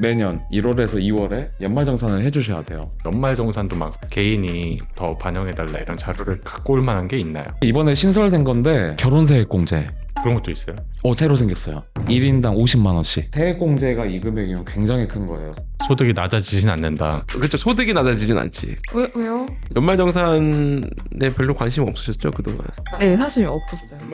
매년 1월에서 2월에 연말정산을 해주셔야 돼요. 연말정산도 막 개인이 더 반영해달라 이런 자료를 갖고 올 만한 게 있나요? 이번에 신설된 건데 결혼세액공제 그런 것도 있어요? 새로 생겼어요. 1인당 50만 원씩. 세액공제가 이 금액이면 굉장히 큰 거예요. 소득이 낮아지진 않는다. 그렇죠. 소득이 낮아지진 않지. 왜요? 연말정산에 별로 관심 없으셨죠 그동안? 네, 사실 없었어요.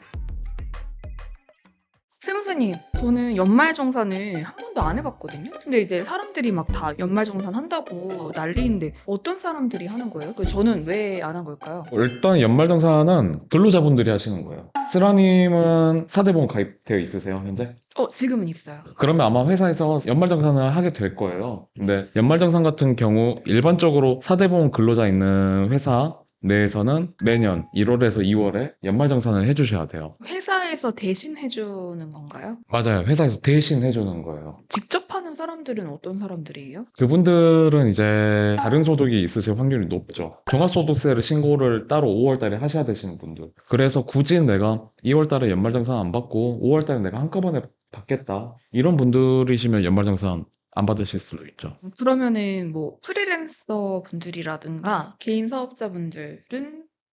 세무사님, 저는 연말정산을 한 번도 안 해봤거든요. 근데 이제 사람들이 막 다 연말정산 한다고 난리인데 어떤 사람들이 하는 거예요? 저는 왜 안 한 걸까요? 일단 연말정산은 근로자분들이 하시는 거예요. 쓰라님은 사대보험 가입되어 있으세요, 현재? 지금은 있어요. 그러면 아마 회사에서 연말정산을 하게 될 거예요. 근데 연말정산 같은 경우 일반적으로 사대보험 근로자 있는 회사 내에서는 매년 1월에서 2월에 연말정산을 해주셔야 돼요. 회사에서 대신 해주는 건가요? 맞아요. 회사에서 대신 해주는 거예요. 직접 하는 사람들은 어떤 사람들이에요? 그분들은 이제 다른 소득이 있으실 확률이 높죠. 종합소득세를 신고를 따로 5월 달에 하셔야 되시는 분들. 그래서 굳이 내가 2월 달에 연말정산 안 받고 5월 달에 내가 한꺼번에 받겠다. 이런 분들이시면 연말정산 안 받으실 수도 있죠. 그러면은 뭐 프리랜서 분들이라든가 개인 사업자 분들은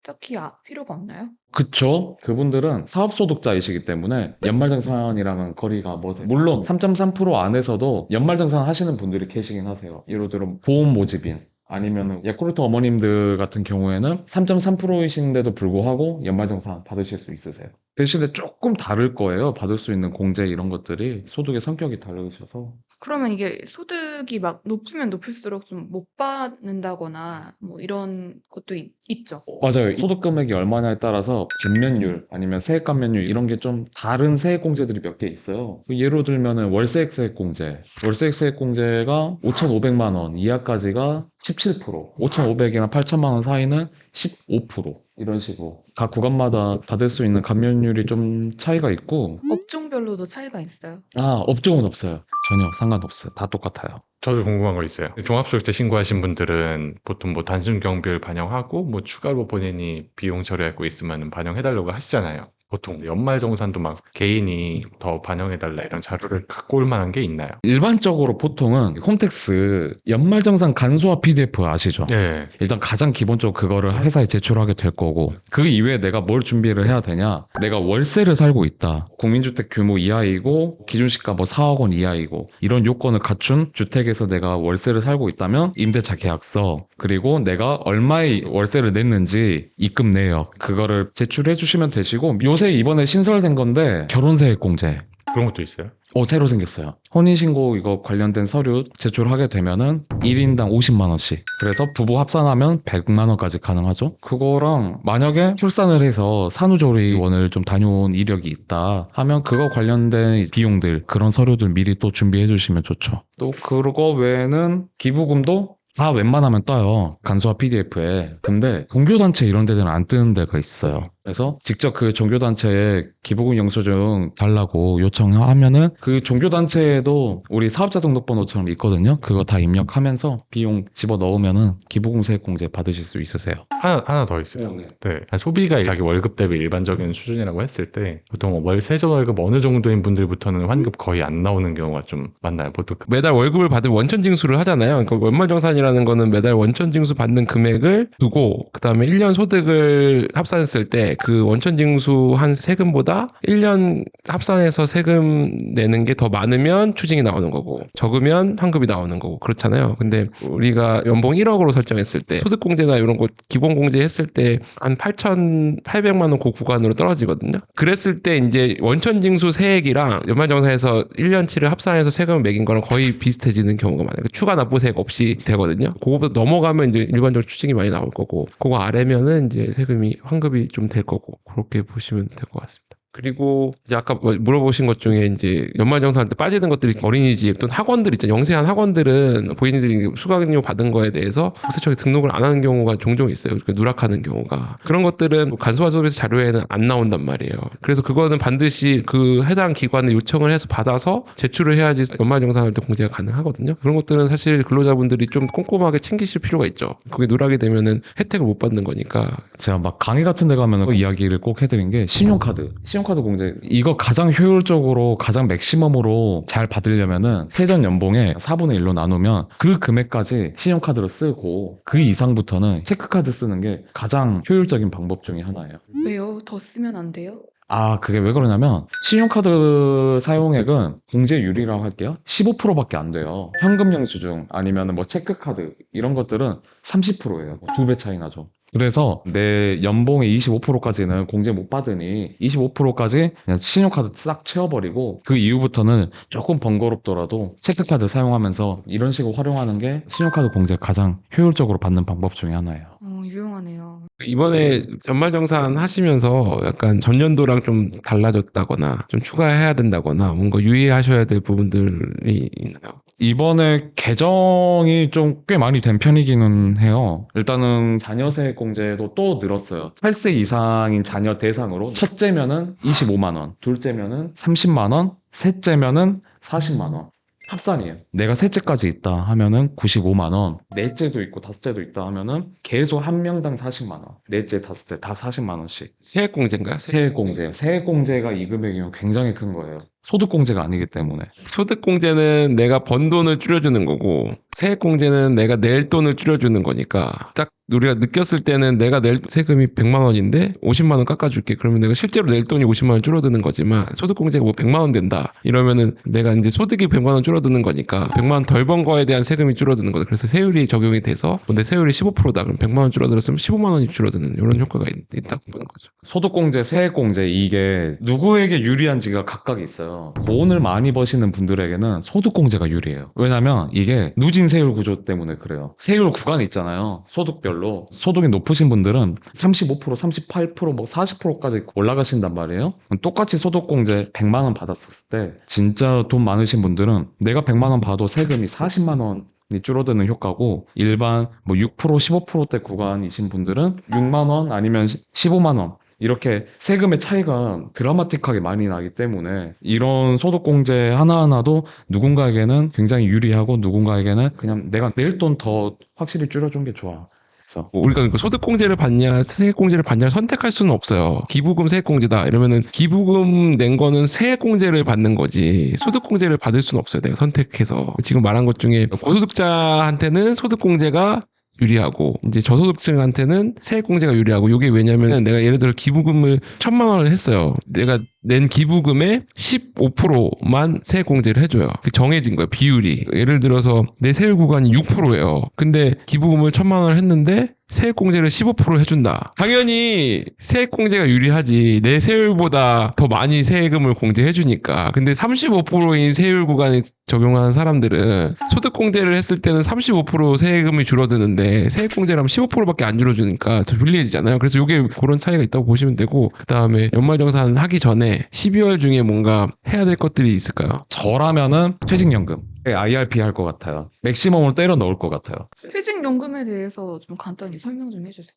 딱히 필요가 없나요? 그쵸? 그분들은 사업소득자이시기 때문에 연말정산이랑은 거리가 먼어요. 물론 3.3% 안에서도 연말정산 하시는 분들이 계시긴 하세요. 예를 들어 보험 모집인 아니면 야쿠르트 어머님들 같은 경우에는 3.3%이신데도 불구하고 연말정산 받으실 수 있으세요. 대신에 조금 다를 거예요. 받을 수 있는 공제 이런 것들이 소득의 성격이 다르셔서. 그러면 이게 소득이 막 높으면 높을수록 좀 못 받는다거나 뭐 이런 것도 있죠. 맞아요. 소득 금액이 얼마냐에 따라서減免율 아니면 세액 감면율 이런 게 좀 다른 세액 공제들이 몇 개 있어요. 예로 들면은 월세액 세액 공제. 월세액 세액 공제가 5,500만 원 이하까지가 17%, 5,500이나 8천만 원 사이는 15%. 이런 식으로 각 구간마다 받을 수 있는 감면율이 좀 차이가 있고 업종별로도 차이가 있어요. 업종은 없어요. 전혀 상관없어요. 다 똑같아요. 저도 궁금한 거 있어요. 종합소득세 신고하신 분들은 보통 뭐 단순 경비를 반영하고 뭐 추가로 본인이 비용 처리하고 있으면 반영해달라고 하시잖아요. 보통 연말정산도 막 개인이 더 반영해달라 이런 자료를 갖고 올 만한 게 있나요? 일반적으로 보통은 홈택스 연말정산 간소화 PDF 아시죠? 네. 일단 가장 기본적으로 그거를 회사에 제출하게 될 거고 그 이외에 내가 뭘 준비를 해야 되냐 내가 월세를 살고 있다 국민주택 규모 이하이고 기준시가 뭐 4억 원 이하이고 이런 요건을 갖춘 주택에서 내가 월세를 살고 있다면 임대차 계약서 그리고 내가 얼마의 월세를 냈는지 입금 내역 그거를 제출해 주시면 되시고 요새 이번에 신설된 건데 결혼세액 공제 그런 것도 있어요? 새로 생겼어요. 혼인신고 이거 관련된 서류 제출하게 되면은 1인당 50만 원씩. 그래서 부부 합산하면 100만 원까지 가능하죠. 그거랑 만약에 출산을 해서 산후조리원을 좀 다녀온 이력이 있다 하면 그거 관련된 비용들 그런 서류들 미리 또 준비해 주시면 좋죠. 또 그거 외에는 기부금도 다 웬만하면 떠요. 간소화 PDF에. 근데 종교단체 이런 데는 안 뜨는 데가 있어요. 그래서 직접 그 종교단체에 기부금 영수증 달라고 요청하면은 그 종교단체에도 우리 사업자 등록번호처럼 있거든요. 그거 다 입력하면서 비용 집어넣으면은 기부금 세액공제 받으실 수 있으세요. 하나 더 있어요. 네. 소비가 자기 월급 대비 일반적인 수준이라고 했을 때 보통 월 세전월급 어느 정도인 분들부터는 환급 거의 안 나오는 경우가 좀 많나요? 보통 매달 월급을 받은 원천징수를 하잖아요. 그러니까 연말정산이라는 거는 매달 원천징수 받는 금액을 두고 그다음에 1년 소득을 합산했을 때 그 원천징수한 세금보다 1년 합산해서 세금 내는 게 더 많으면 추징이 나오는 거고 적으면 환급이 나오는 거고 그렇잖아요. 근데 우리가 연봉 1억으로 설정했을 때 소득공제나 이런 거 기본공제 했을 때 한 8,800만 원 그 구간으로 떨어지거든요. 그랬을 때 이제 원천징수 세액이랑 연말정산에서 1년치를 합산해서 세금을 매긴 거랑 거의 비슷해지는 경우가 많아요. 추가 납부세액 없이 되거든요. 그거보다 넘어가면 이제 일반적으로 추징이 많이 나올 거고 그거 아래면은 이제 세금이 환급이 좀 될 거고 그렇게 보시면 될 것 같습니다. 그리고 이제 아까 물어보신 것 중에 이제 연말정산 때 빠지는 것들이 어린이집 또는 학원들 있잖아요. 영세한 학원들은 본인들이 수강료 받은 거에 대해서 국세청에 등록을 안 하는 경우가 종종 있어요. 그러니까 누락하는 경우가. 그런 것들은 간소화 서비스 자료에는 안 나온단 말이에요. 그래서 그거는 반드시 그 해당 기관에 요청을 해서 받아서 제출을 해야지 연말정산할 때 공제가 가능하거든요. 그런 것들은 사실 근로자분들이 좀 꼼꼼하게 챙기실 필요가 있죠. 그게 누락이 되면은 혜택을 못 받는 거니까. 제가 막 강의 같은 데 가면 그 이야기를 꼭 해드린 게 신용카드 신용카드 공제 이거 가장 효율적으로 가장 맥시멈으로 잘 받으려면은 세전 연봉의 4분의 1로 나누면 그 금액까지 신용카드로 쓰고 그 이상부터는 체크카드 쓰는 게 가장 효율적인 방법 중에 하나예요. 왜요? 더 쓰면 안 돼요? 아, 그게 왜 그러냐면 신용카드 사용액은 공제율이라고 할게요. 15%밖에 안 돼요. 현금 영수증 아니면 뭐 체크카드 이런 것들은 30%예요. 2배 차이 나죠. 그래서 내 연봉의 25%까지는 공제 못 받으니 25%까지 그냥 신용카드 싹 채워버리고 그 이후부터는 조금 번거롭더라도 체크카드 사용하면서 이런 식으로 활용하는 게 신용카드 공제 가장 효율적으로 받는 방법 중에 하나예요. 유용하네요. 이번에 연말정산 하시면서 약간 전년도랑 좀 달라졌다거나 좀 추가해야 된다거나 뭔가 유의하셔야 될 부분들이 있나요? 이번에 개정이 좀 꽤 많이 된 편이기는 해요. 일단은 자녀세액 공제도 또 늘었어요. 8세 이상인 자녀 대상으로 첫째면은 25만 원, 둘째면은 30만 원, 셋째면은 40만 원. 합산이에요. 내가 셋째까지 있다 하면은 95만 원, 넷째도 있고 다섯째도 있다 하면은 계속 한 명당 40만 원, 넷째, 다섯째 다 40만 원씩. 세액공제인가요? 세액공제. 세액공제가 이 금액이면 굉장히 큰 거예요. 소득공제가 아니기 때문에. 소득공제는 내가 번 돈을 줄여주는 거고 세액공제는 내가 낼 돈을 줄여주는 거니까 딱 우리가 느꼈을 때는 내가 낼 세금이 100만 원인데 50만 원 깎아줄게. 그러면 내가 실제로 낼 돈이 50만 원 줄어드는 거지만 소득공제가 뭐 100만 원 된다. 이러면은 내가 이제 소득이 100만 원 줄어드는 거니까 100만 원 덜 번 거에 대한 세금이 줄어드는 거다. 그래서 세율이 적용이 돼서 내 세율이 15%다. 그럼 100만 원 줄어들었으면 15만 원이 줄어드는 이런 효과가 있다고 보는 거죠. 소득공제, 세액공제 이게 누구에게 유리한지가 각각 있어요. 돈을 많이 버시는 분들에게는 소득공제가 유리해요. 왜냐면 이게 누진 세율 구조 때문에 그래요. 세율 구간이 있잖아요. 소득별로. 소득이 높으신 분들은 35%, 38%, 뭐 40%까지 올라가신단 말이에요. 똑같이 소득공제 100만 원 받았을 때 진짜 돈 많으신 분들은 내가 100만 원 봐도 세금이 40만 원 이 줄어드는 효과고 일반 뭐 6%, 15%대 구간이신 분들은 6만 원 아니면 15만 원 이렇게 세금의 차이가 드라마틱하게 많이 나기 때문에 이런 소득공제 하나하나도 누군가에게는 굉장히 유리하고 누군가에게는 그냥 내가 낼 돈 더 확실히 줄여준 게 좋아. 그래서 우리가 그 소득공제를 받냐 세액공제를 받냐를 선택할 수는 없어요. 기부금 세액공제다 이러면은 기부금 낸 거는 세액공제를 받는 거지 소득공제를 받을 수는 없어요. 내가 선택해서 지금 말한 것 중에 고소득자한테는 소득공제가 유리하고 이제 저소득층한테는 세액공제가 유리하고 이게 왜냐면 내가 예를 들어 기부금을 1,000만 원을 했어요. 내가 낸 기부금의 15%만 세액공제를 해줘요. 그 정해진 거예요. 비율이. 예를 들어서 내 세율 구간이 6%예요. 근데 기부금을 1,000만 원을 했는데 세액공제를 15% 해준다. 당연히 세액공제가 유리하지. 내 세율보다 더 많이 세금을 공제해주니까. 근데 35%인 세율 구간에 적용하는 사람들은 소득공제를 했을 때는 35% 세금이 줄어드는데 세액공제를 하면 15%밖에 안 줄어주니까 더 불리해지잖아요. 그래서 이게 그런 차이가 있다고 보시면 되고 그 다음에 연말정산 하기 전에 12월 중에 뭔가 해야 될 것들이 있을까요? 저라면은 퇴직연금 IRP 할 것 같아요. 맥시멈을 때려 넣을 것 같아요. 퇴직연금에 대해서 좀 간단히 설명 좀 해주세요.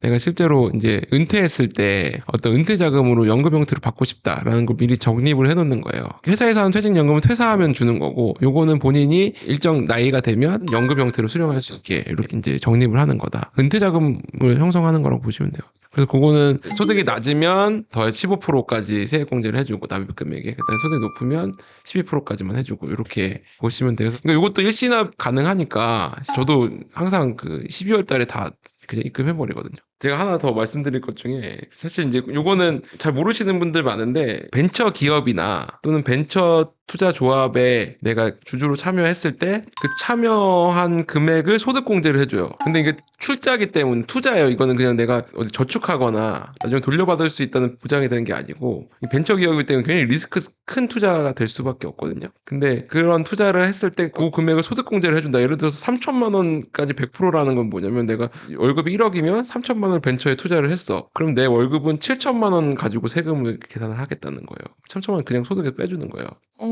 내가 실제로 이제 은퇴했을 때 어떤 은퇴 자금으로 연금 형태를 받고 싶다라는 걸 미리 적립을 해놓는 거예요. 회사에서 하는 퇴직연금은 퇴사하면 주는 거고, 요거는 본인이 일정 나이가 되면 연금 형태로 수령할 수 있게 이렇게 이제 적립을 하는 거다. 은퇴 자금을 형성하는 거라고 보시면 돼요. 그래서 그거는 소득이 낮으면 더 15%까지 세액공제를 해주고 납입 금액에, 그다음에 소득이 높으면 12%까지만 해주고 이렇게 보시면 돼요. 그러니까 이것도 일시납 가능하니까 저도 항상 그 12월 달에 다 그냥 입금해버리거든요. 제가 하나 더 말씀드릴 것 중에 사실 이제 요거는 잘 모르시는 분들 많은데 벤처 기업이나 또는 벤처 투자 조합에 내가 주주로 참여했을 때 그 참여한 금액을 소득공제를 해줘요. 근데 이게 출자기 때문에 투자예요. 이거는 그냥 내가 어디 저축하거나 나중에 돌려받을 수 있다는 보장이 되는 게 아니고 벤처 기업이기 때문에 굉장히 리스크 큰 투자가 될 수밖에 없거든요. 근데 그런 투자를 했을 때 그 금액을 소득공제를 해준다. 예를 들어서 3천만 원까지 100%라는 건 뭐냐면 내가 월급이 1억이면 3천만 원을 벤처에 투자를 했어. 그럼 내 월급은 7천만 원 가지고 세금을 계산을 하겠다는 거예요. 3천만 원 그냥 소득에 빼주는 거예요.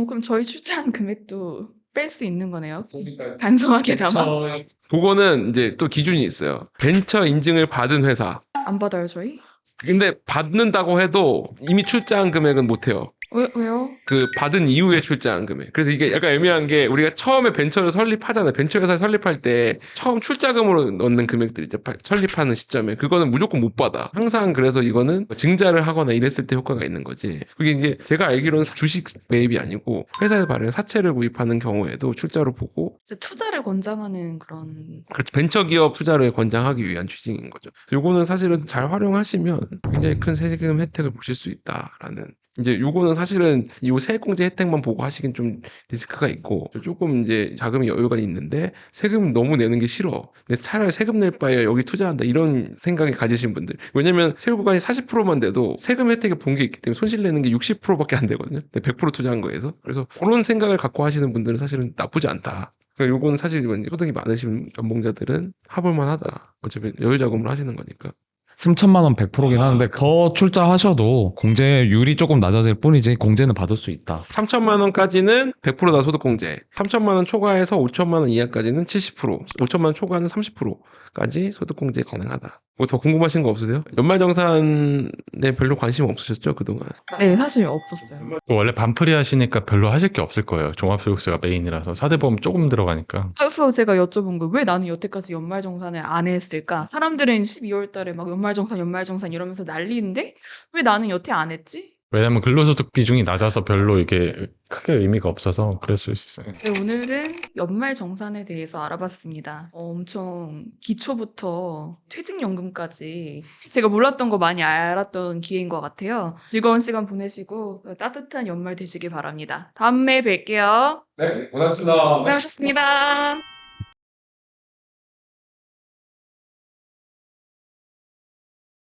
그럼 저희 출자한 금액도 뺄 수 있는 거네요. 단순하게나마. 그거는 이제 또 기준이 있어요. 벤처 인증을 받은 회사. 안 받아요, 저희? 근데 받는다고 해도 이미 출자한 금액은 못해요. 왜요? 그 받은 이후에 출자한 금액. 그래서 이게 약간 애매한 게 우리가 처음에 벤처를 설립하잖아요. 벤처 회사 설립할 때 처음 출자금으로 넣는 금액들 이제 설립하는 시점에 그거는 무조건 못 받아. 항상 그래서 이거는 증자를 하거나 이랬을 때 효과가 있는 거지. 그게 이제 제가 알기로는 주식 매입이 아니고 회사에서 발행 사채를 구입하는 경우에도 출자로 보고 진짜 투자를 권장하는 그런. 그렇죠. 벤처기업 투자를 권장하기 위한 취지인 거죠. 요거는 사실은 잘 활용하시면 굉장히 큰 세금 혜택을 보실 수 있다라는. 이제 요거는 사실은 이 세액공제 혜택만 보고 하시긴 좀 리스크가 있고 조금 이제 자금이 여유가 있는데 세금 너무 내는 게 싫어. 근데 차라리 세금 낼 바에 여기 투자한다 이런 생각이 가지신 분들. 왜냐면 세율구간이 40%만 돼도 세금 혜택을 본 게 있기 때문에 손실 내는 게 60%밖에 안 되거든요. 100% 투자한 거에서. 그래서 그런 생각을 갖고 하시는 분들은 사실은 나쁘지 않다. 그러니까 요거는 사실 소득이 많으신 연봉자들은 해볼만 하다. 어차피 여유자금으로 하시는 거니까. 3천만 원 100%긴 하는데 더 출자하셔도 공제율이 조금 낮아질 뿐이지 공제는 받을 수 있다. 3천만 원까지는 100%다 소득공제. 3천만 원 초과해서 5천만 원 이하까지는 70%, 5천만 원 초과는 30%까지 소득공제 가능하다. 뭐 더 궁금하신 거 없으세요? 연말정산에 별로 관심 없으셨죠 그동안? 네, 사실 없었어요. 원래 반풀이 하시니까 별로 하실 게 없을 거예요. 종합소득세가 메인이라서 4대 보험 조금 들어가니까. 그래서 제가 여쭤본 거예요. 왜 나는 여태까지 연말정산을 안 했을까? 사람들은 12월 달에 막 연말정산 이러면서 난리인데 왜 나는 여태 안 했지? 왜냐면 근로소득 비중이 낮아서 별로 이게 크게 의미가 없어서 그랬을 수 있어요. 네, 오늘은 연말정산에 대해서 알아봤습니다. 엄청 기초부터 퇴직연금까지 제가 몰랐던 거 많이 알았던 기회인 것 같아요. 즐거운 시간 보내시고 따뜻한 연말 되시길 바랍니다. 다음에 뵐게요. 네, 고맙습니다. 고생하셨습니다.